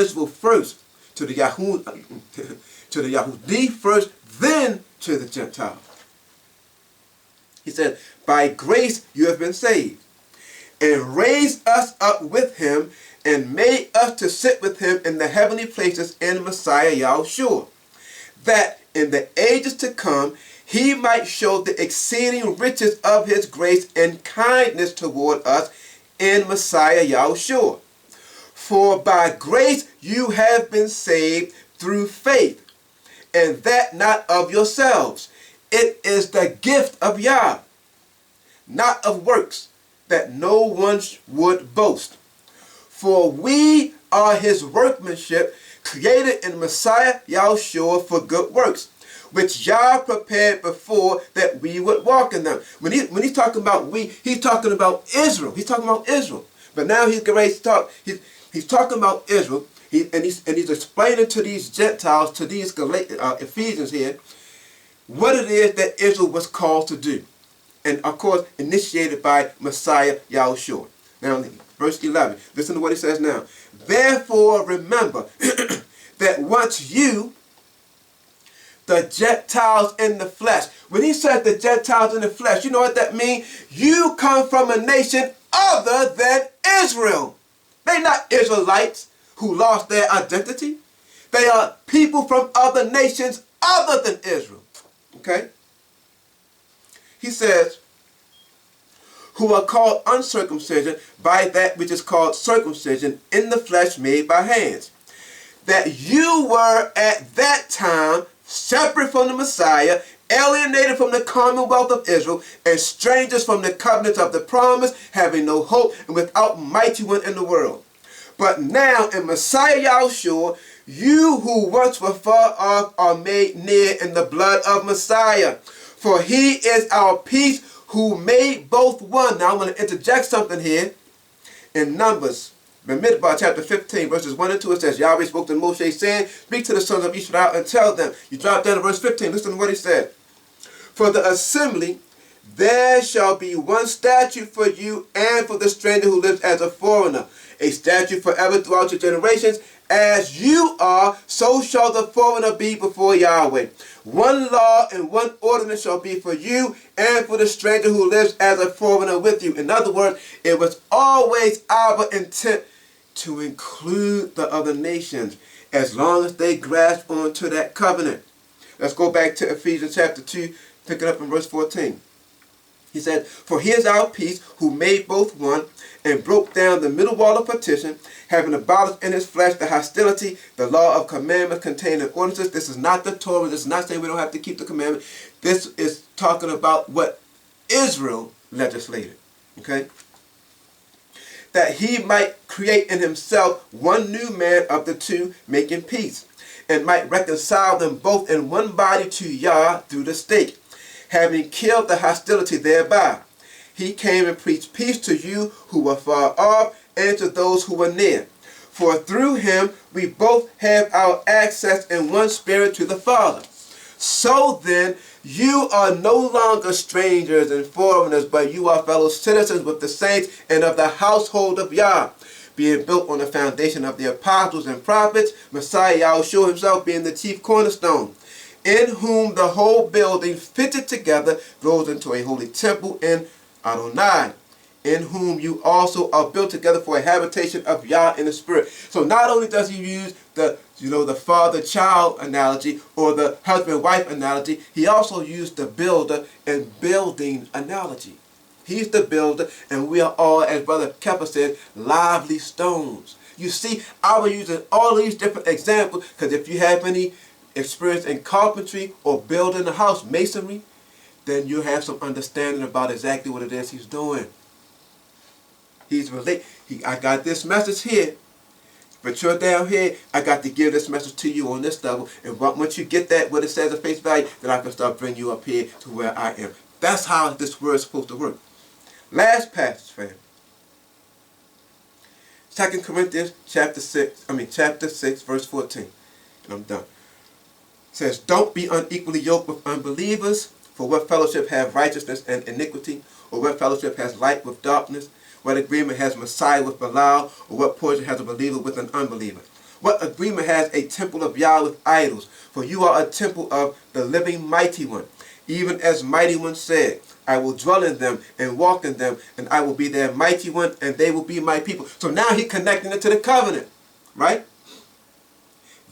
Israel first, to the Yahudi first, then to the Gentiles. He said, by grace you have been saved, and raised us up with him, and made us to sit with him in the heavenly places in Messiah Yahushua, that in the ages to come he might show the exceeding riches of his grace and kindness toward us in Messiah Yahushua. For by grace you have been saved through faith, and that not of yourselves. It is the gift of Yah, not of works, that no one would boast. For we are his workmanship, created in Messiah Yahushua for good works, which Yah prepared before that we would walk in them. When he's talking about we, he's talking about Israel. He's talking about Israel. But now he's getting ready to talk. He's talking about Israel. He's explaining to these Gentiles, to these Ephesians here, what it is that Israel was called to do. And of course, initiated by Messiah Yahushua. Now, verse 11. Listen to what he says now. Therefore, remember that once you, the Gentiles in the flesh. When he says the Gentiles in the flesh, you know what that means? You come from a nation other than Israel. They're not Israelites who lost their identity. They are people from other nations other than Israel. Okay? He says, who are called uncircumcision by that which is called circumcision in the flesh made by hands. That you were at that time separate from the Messiah, alienated from the commonwealth of Israel, and strangers from the covenants of the promise, having no hope, and without mighty one in the world. But now in Messiah Yahushua, you who once were far off are made near in the blood of Messiah. For he is our peace, who made both one. Now I'm going to interject something here. In Numbers, Midbar chapter 15, verses 1 and 2, it says, Yahweh spoke to Mosheh, saying, speak to the sons of Israel and tell them. You drop down to verse 15. Listen to what he said. For the assembly, there shall be one statute for you and for the stranger who lives as a foreigner, a statute forever throughout your generations. As you are, so shall the foreigner be before Yahweh. One law and one ordinance shall be for you and for the stranger who lives as a foreigner with you. In other words, it was always our intent to include the other nations as long as they grasp onto that covenant. Let's go back to Ephesians chapter 2, pick it up in verse 14. He said, for he is our peace, who made both one, and broke down the middle wall of partition, having abolished in his flesh the hostility, the law of commandments contained in ordinances. This is not the Torah. This is not saying we don't have to keep the commandment. This is talking about what Israel legislated. Okay? That he might create in himself one new man of the two, making peace, and might reconcile them both in one body to Yah through the stake, having killed the hostility thereby. He came and preached peace to you who were far off, and to those who were near. For through him we both have our access in one spirit to the Father. So then, you are no longer strangers and foreigners, but you are fellow citizens with the saints and of the household of Yah, being built on the foundation of the apostles and prophets, Messiah Yahushua himself being the chief cornerstone, in whom the whole building fitted together grows into a holy temple in Adonai, in whom you also are built together for a habitation of Yah in the Spirit. So not only does he use the father-child analogy or the husband-wife analogy, he also used the builder and building analogy. He's the builder, and we are all, as Brother Kepper said, lively stones. You see, I was using all these different examples because if you have any experience in carpentry or building a house, masonry, then you have some understanding about exactly what it is he's doing. I got this message here, but you're down here. I got to give this message to you on this level, and once you get that, what it says at face value, then I can start bringing you up here to where I am. That's how this word is supposed to work. Last passage, fam. 2 Corinthians chapter 6, verse 14. And I'm done. It says, don't be unequally yoked with unbelievers, for what fellowship have righteousness and iniquity, or what fellowship has light with darkness? What agreement has Messiah with Belial, or what portion has a believer with an unbeliever? What agreement has a temple of Yah with idols? For you are a temple of the living mighty one. Even as mighty one said, I will dwell in them and walk in them, and I will be their mighty one, and they will be my people. So now he's connecting it to the covenant, right?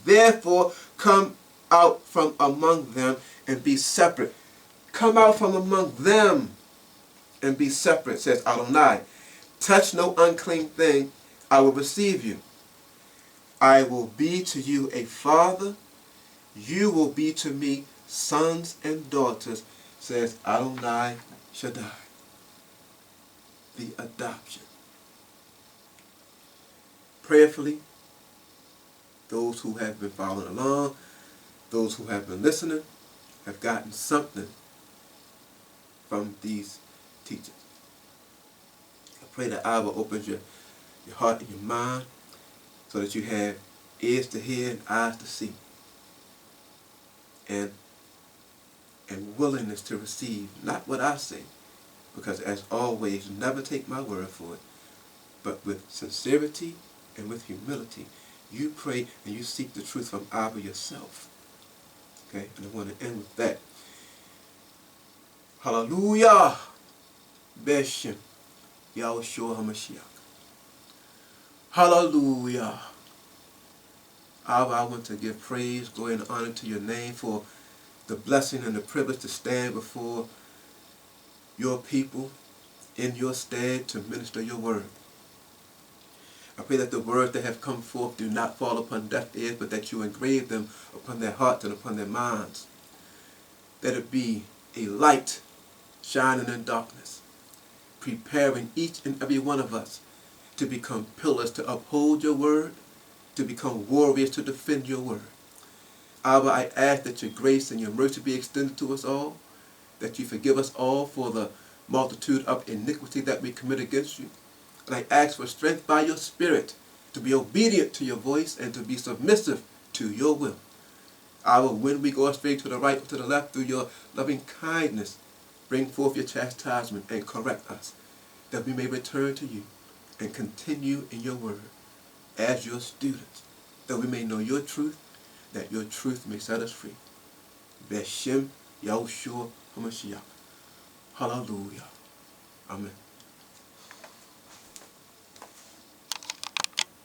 Therefore, come out from among them and be separate. Come out from among them and be separate, says Adonai. Touch no unclean thing, I will receive you. I will be to you a father, you will be to me sons and daughters, says Adonai Shaddai. The adoption. Prayerfully, those who have been following along, those who have been listening, have gotten something from these teachings. I pray that Abba opens your heart and your mind so that you have ears to hear and eyes to see, and willingness to receive, not what I say, because as always, never take my word for it, but with sincerity and with humility, you pray and you seek the truth from Abba yourself. Okay, and I want to end with that. Hallelujah. Beshem. Yahushua HaMashiach. Hallelujah. Abba, I want to give praise, glory, and honor to your name for the blessing and the privilege to stand before your people in your stead to minister your word. I pray that the words that have come forth do not fall upon deaf ears, but that you engrave them upon their hearts and upon their minds. That it be a light shining in darkness, preparing each and every one of us to become pillars to uphold your word, to become warriors to defend your word. Abba, I ask that your grace and your mercy be extended to us all, that you forgive us all for the multitude of iniquity that we commit against you. And I ask for strength by your Spirit to be obedient to your voice and to be submissive to your will. Abba, when we go astray to the right or to the left, through your loving kindness, bring forth your chastisement and correct us, that we may return to you and continue in your word as your students, that we may know your truth, that your truth may set us free. Beshem Yahushua HaMashiach. Hallelujah. Amen.